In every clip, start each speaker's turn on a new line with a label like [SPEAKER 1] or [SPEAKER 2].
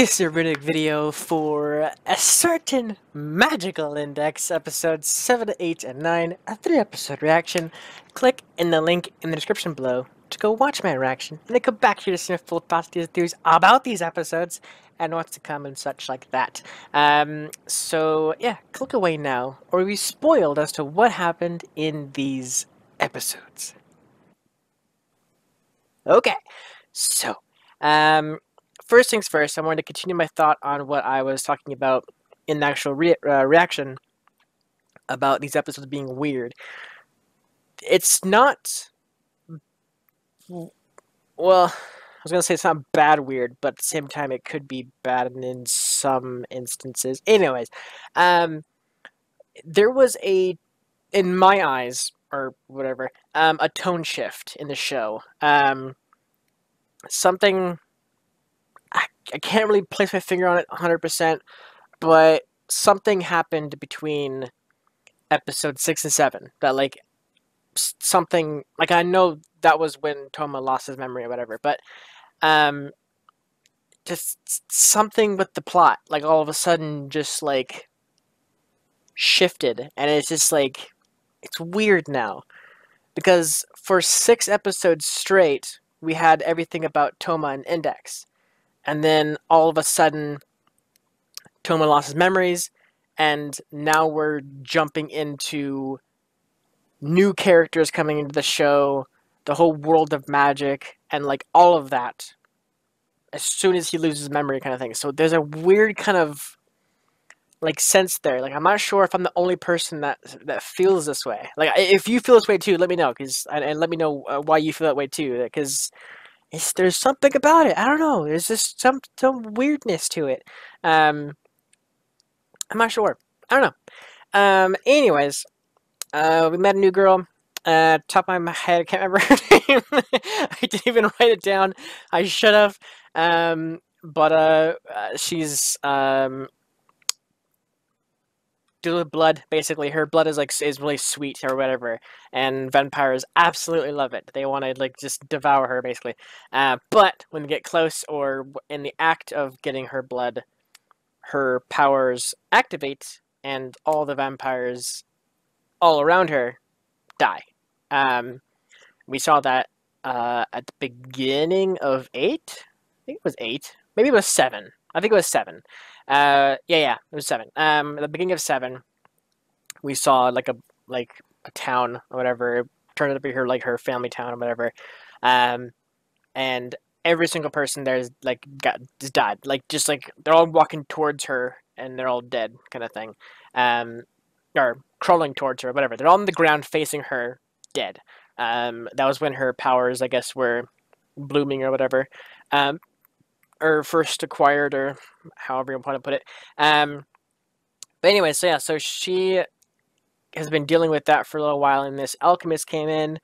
[SPEAKER 1] This is a Runic video for a certain magical index, episodes 7, 8, and 9, a 3-episode reaction. Click in the link in the description below to go watch my reaction, and then come back here to see my full thoughts, theories about these episodes, and what's to come and such like that. So yeah, click away now, or you'll be spoiled as to what happened in these episodes. Okay, so, first things first, I wanted to continue my thought on what I was talking about in the actual reaction about these episodes being weird. It's not, well, I was going to say it's not bad weird, but at the same time it could be bad in some instances. Anyways, there was in my eyes, or whatever, a tone shift in the show. Something... I can't really place my finger on it 100%, but something happened between episode 6 and 7 that, like, something, like, I know that was when Toma lost his memory or whatever, but just something with the plot, like, all of a sudden just, like, shifted, and it's just, like, it's weird now, because for 6 episodes straight, we had everything about Toma and Index. And then all of a sudden, Toma lost his memories, and now we're jumping into new characters coming into the show, the whole world of magic, and like all of that as soon as he loses memory kind of thing. So there's a weird kind of like sense there. Like, I'm not sure if I'm the only person that feels this way. Like, if you feel this way too, let me know, and let me know why you feel that way too, because there's something about it. I don't know. There's just some weirdness to it. I'm not sure. I don't know. Anyways, we met a new girl. Top of my head, I can't remember her name. I didn't even write it down. I should have. But she's deal with blood. Basically, her blood is really sweet or whatever, and vampires absolutely love it. They want to like just devour her basically. But when they get close or in the act of getting her blood, her powers activate, and all the vampires all around her die. We saw that at the beginning of 8. I think it was 8. Maybe it was 7. I think it was 7. Yeah, it was 7. At the beginning of 7, we saw like a town or whatever. It turned out to be her family town or whatever. And every single person there is just died. Like, just like they're all walking towards her and they're all dead, kind of thing. Or crawling towards her, or whatever. They're all on the ground facing her, dead. That was when her powers, I guess, were blooming or whatever. Or first acquired, or however you want to put it. But anyway, so yeah, so she has been dealing with that for a little while, and this alchemist came in,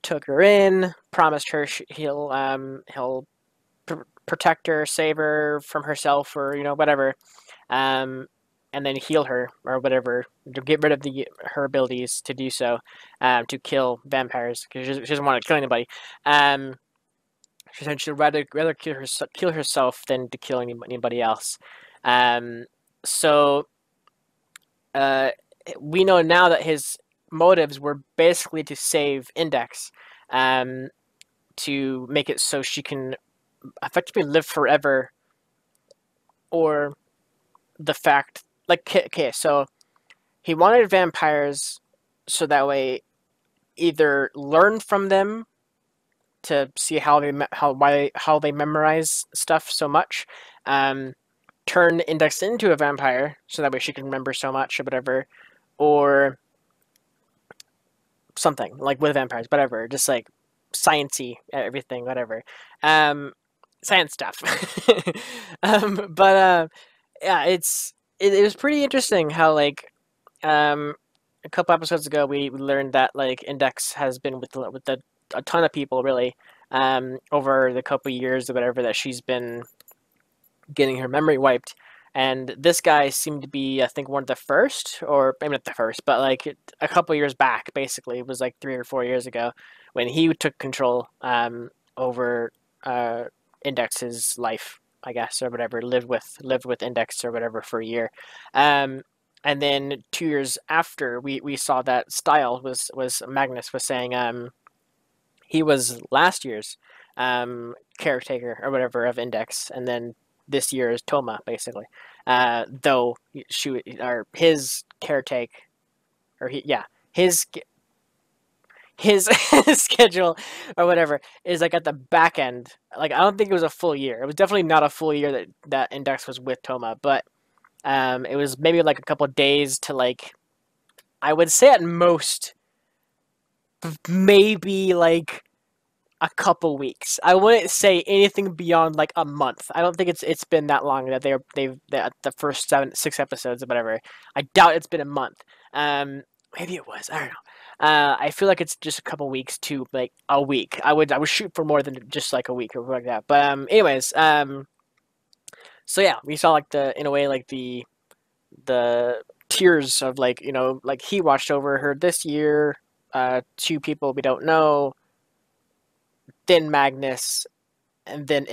[SPEAKER 1] took her in, promised her he'll protect her, save her from herself, or whatever, and then heal her or whatever, to get rid of her abilities to do so, to kill vampires, because she doesn't want to kill anybody. She said she'd rather kill herself than to kill anybody else. So we know now that his motives were basically to save Index, to make it so she can effectively live forever, or the fact, like, okay, so he wanted vampires so that way either learn from them to see how they memorize stuff so much, turn Index into a vampire so that way she can remember so much or whatever, or something like with vampires, whatever, just like sciencey everything, whatever, science stuff. But yeah, it was pretty interesting how like a couple episodes ago we learned that like Index has been with a ton of people, really, over the couple years or whatever that she's been getting her memory wiped. And this guy seemed to be, I think, one of the first, or maybe not the first, but like a couple years back, basically. It was like 3 or 4 years ago when he took control over Index's life I guess, or whatever. Lived with Index or whatever for a year. Um, and then 2 years after, we saw that Style was Magnus was saying he was last year's caretaker or whatever of Index, and then this year is Toma basically. Though she or his caretake or his his schedule or whatever is like at the back end. Like I don't think it was a full year. It was definitely not a full year that Index was with Toma, but it was maybe like a couple of days to like I would say at most maybe like a couple weeks. I wouldn't say anything beyond like a month. I don't think it's been that long that they've the first 6 episodes or whatever. I doubt it's been a month. Maybe it was. I don't know. I feel like it's just a couple weeks to like a week. I would shoot for more than just like a week or like that. But anyways, so yeah, we saw like the in a way like the tiers of like like he watched over her this year. Two people we don't know. Then Magnus, and then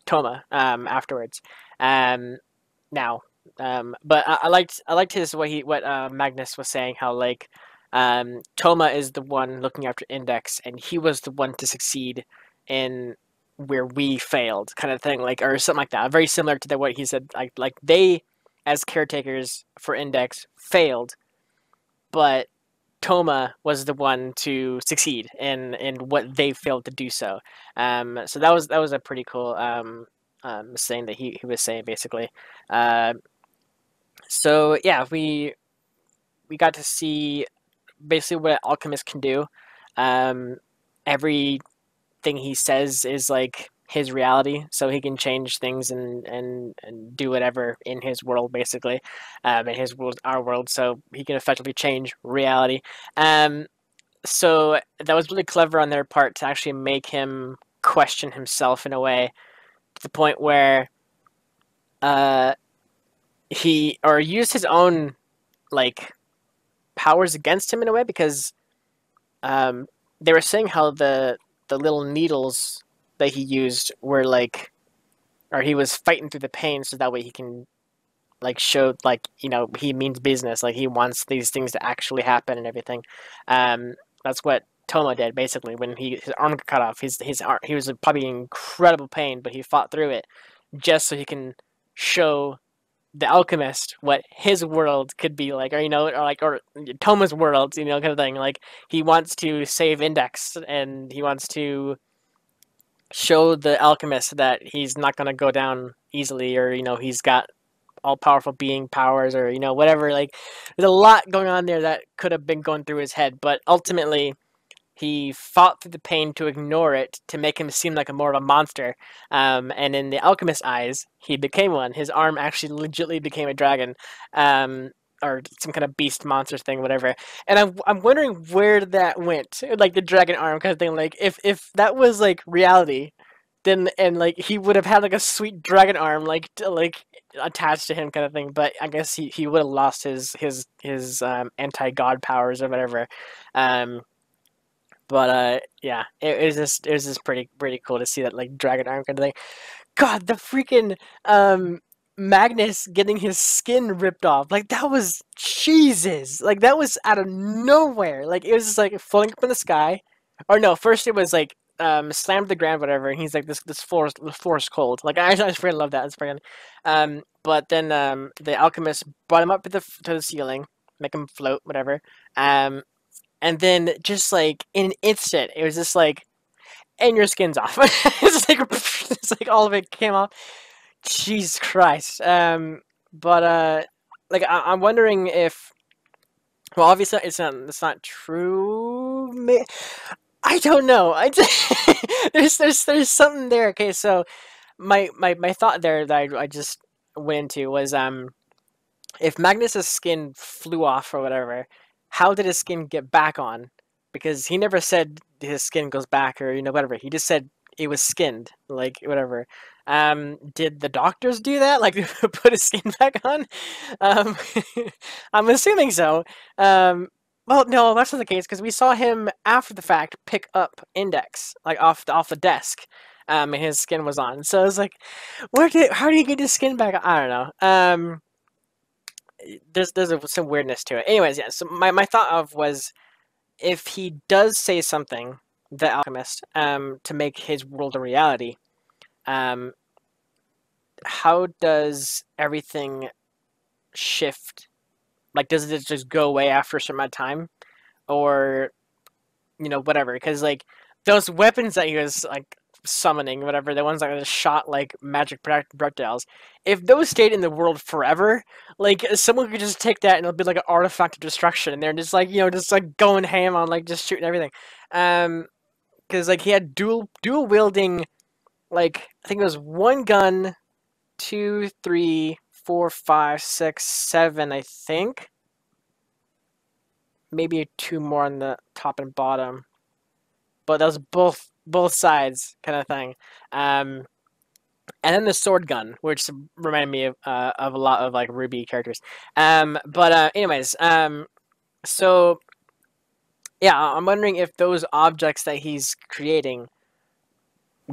[SPEAKER 1] Toma. Afterwards. Now, but I liked his what Magnus was saying, how like Toma is the one looking after Index, and he was the one to succeed in where we failed, kind of thing, like or something like that. Very similar to what he said, like they as caretakers for Index failed, but Toma was the one to succeed in what they failed to do so. So that was a pretty cool saying that he was saying basically. Uh, so yeah, we got to see basically what Alchemist can do. Everything he says is like his reality, so he can change things and do whatever in his world basically, in his world, our world, so he can effectively change reality. Um, so that was really clever on their part to actually make him question himself in a way to the point where uh, he or used his own like powers against him in a way because um, they were saying how the little needles that he used were like or he was fighting through the pain so that way he can like show like he means business, like he wants these things to actually happen and everything. That's what Toma did basically when his arm got cut off. His arm, he was probably in incredible pain, but he fought through it just so he can show the alchemist what his world could be like, or Toma's world, kind of thing. Like he wants to save Index, and he wants to show the alchemist that he's not going to go down easily, or he's got all powerful being powers, or whatever. Like there's a lot going on there that could have been going through his head, but ultimately he fought through the pain to ignore it to make him seem like a more of a monster. And in the alchemist's eyes, he became one. His arm actually legitimately became a dragon, or some kind of beast monster thing, whatever. And I'm wondering where that went, like the dragon arm kind of thing. Like if that was like reality, then and like he would have had like a sweet dragon arm like attached to him kind of thing. But I guess he would have lost his anti god powers or whatever. Um, but yeah, it was just pretty cool to see that like dragon arm kind of thing. God, the freaking Magnus getting his skin ripped off, like that was Jesus, like that was out of nowhere. Like it was just like floating up in the sky, or no, first it was like slammed to the ground, whatever, and he's like the floor is cold. Like I just freaking love that. It's freaking. But then the alchemist brought him up to the ceiling, make him float, whatever. And then just like in an instant, it was just like, and your skin's off. It's like all of it came off. Jesus Christ. But like I'm wondering if, well, obviously it's not true. I don't know. There's something there. Okay, so my thought there that I just went into was if Magnus's skin flew off or whatever, how did his skin get back on? Because he never said his skin goes back or whatever. He just said it was skinned, like whatever. Did the doctors do that? Like put his skin back on? Um, I'm assuming so. Well, no, that's not the case because we saw him after the fact pick up Index like off the desk. and his skin was on. So I was like, how do you get his skin back? I don't know. There's some weirdness to it. Anyways, yeah. So my thought of was if he does say something, the alchemist, to make his world a reality, um, how does everything shift? Like, does it just go away after a certain amount of time, or whatever? Because like those weapons that he was like summoning, whatever, the ones that just shot like magic projectiles, if those stayed in the world forever, like someone could just take that and it'll be like an artifact of destruction, and they're just like just like going ham on like just shooting everything. Because like he had dual wielding, like I think it was one gun, two, three, four, five, six, seven, I think. Maybe two more on the top and bottom, but that was both sides kind of thing. And then the sword gun, which reminded me of a lot of like Ruby characters. But anyways, so yeah, I'm wondering if those objects that he's creating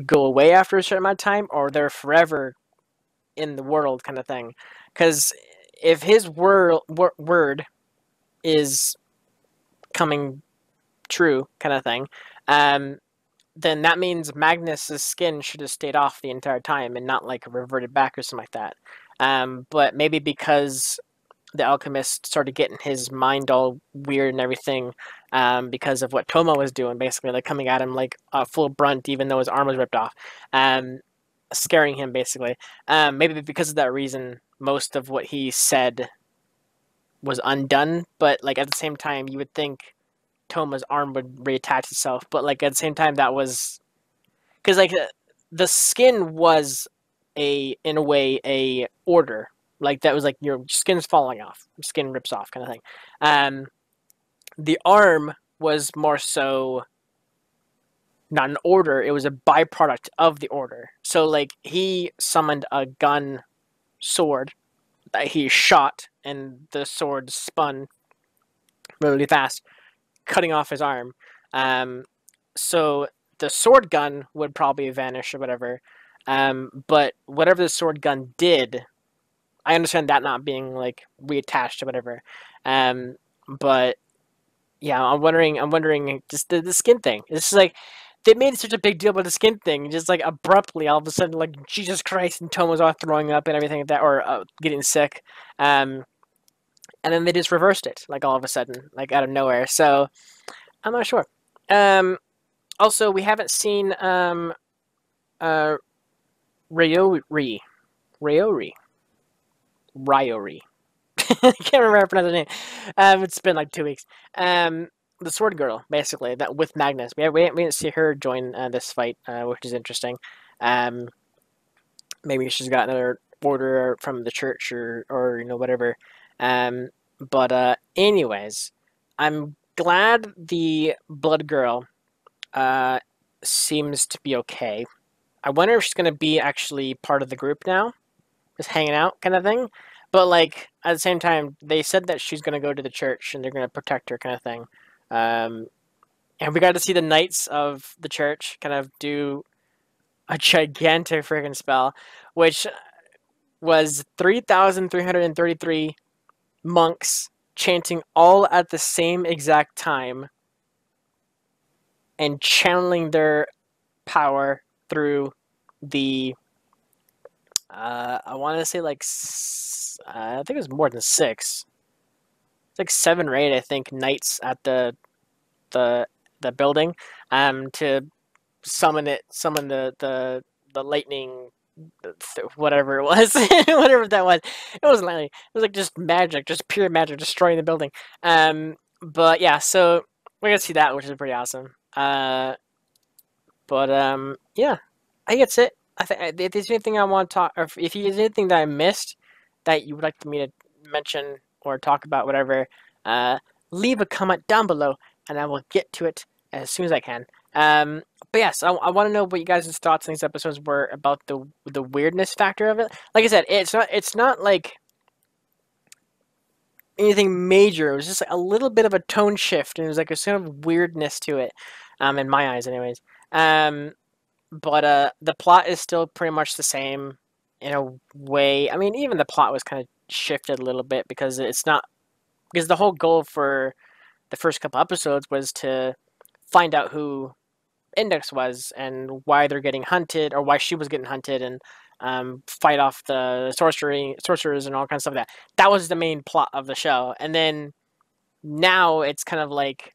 [SPEAKER 1] go away after a certain amount of time, or they're forever in the world, kind of thing. Because if his word is coming true, kind of thing, then that means Magnus's skin should have stayed off the entire time and not like reverted back or something like that. But maybe because the alchemist started getting his mind all weird and everything, because of what Toma was doing, basically like coming at him like a full brunt, even though his arm was ripped off, scaring him basically. Maybe because of that reason, most of what he said was undone. But like at the same time, you would think Toma's arm would reattach itself, but like at the same time, that was because like the skin was in a way a order, like that was like your skin's falling off, skin rips off, kind of thing. The arm was more so not an order; it was a byproduct of the order. So like he summoned a gun sword that he shot, and the sword spun really fast, cutting off his arm. So the sword gun would probably vanish or whatever. But whatever the sword gun did, I understand that not being like reattached or whatever. But yeah, I'm wondering just the skin thing. It's just like they made such a big deal about the skin thing, just like abruptly, all of a sudden, like Jesus Christ, and Tom was all throwing up and everything like that, or getting sick. And then they just reversed it, like all of a sudden, like out of nowhere. So I'm not sure. Also, we haven't seen Ryori. Ryori. Ryori. I can't remember how to pronounce her name. It's been like 2 weeks. The sword girl, basically, that with Magnus. We didn't see her join this fight, which is interesting. Maybe she's got another order from the church or whatever. But anyways, I'm glad the blood girl seems to be okay. I wonder if she's going to be actually part of the group now, just hanging out kind of thing. But like at the same time, they said that she's going to go to the church and they're going to protect her kind of thing. And we got to see the knights of the church kind of do a gigantic freaking spell, which was 3,333 monks chanting all at the same exact time and channeling their power through the I want to say like I think it was more than 6. It's like 7 or 8, I think, knights at the building to summon the lightning, whatever it was, whatever that was. It wasn't lightning. It was like just magic, just pure magic, destroying the building. But yeah, so we're gonna see that, which is pretty awesome. But yeah, I think that's it. I think if there's anything I want to talk, or if there's anything that I missed that you would like me to mention or talk about, whatever, leave a comment down below, and I will get to it as soon as I can. But yes, I want to know what you guys' thoughts on these episodes were about the weirdness factor of it. Like I said, it's not like anything major. It was just like a little bit of a tone shift, and it was like a sort of weirdness to it, in my eyes, anyways. but the plot is still pretty much the same in a way. I mean, even the plot was kind of shifted a little bit because it's not because the whole goal for the first couple episodes was to find out who Index was and why they're getting hunted or why she was getting hunted and fight off the sorcerers and all kinds of stuff like that. That was the main plot of the show. And then now it's kind of like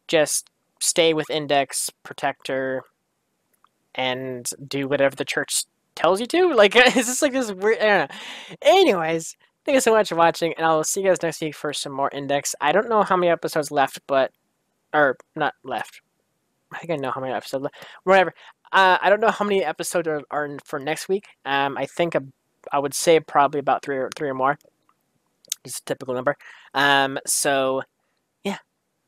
[SPEAKER 1] just stay with Index, protect her, and do whatever the church tells you to. Like it's just like this weird. I don't know. Anyways, thank you so much for watching, and I'll see you guys next week for some more Index. I don't know how many episodes left, but or not left. I think I know how many episodes left. Whatever. I don't know how many episodes are for next week. I think I would say probably about three or more. It's a typical number. So yeah,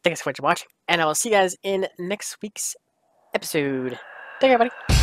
[SPEAKER 1] thank you so much for watching, and I will see you guys in next week's episode. Take care, everybody.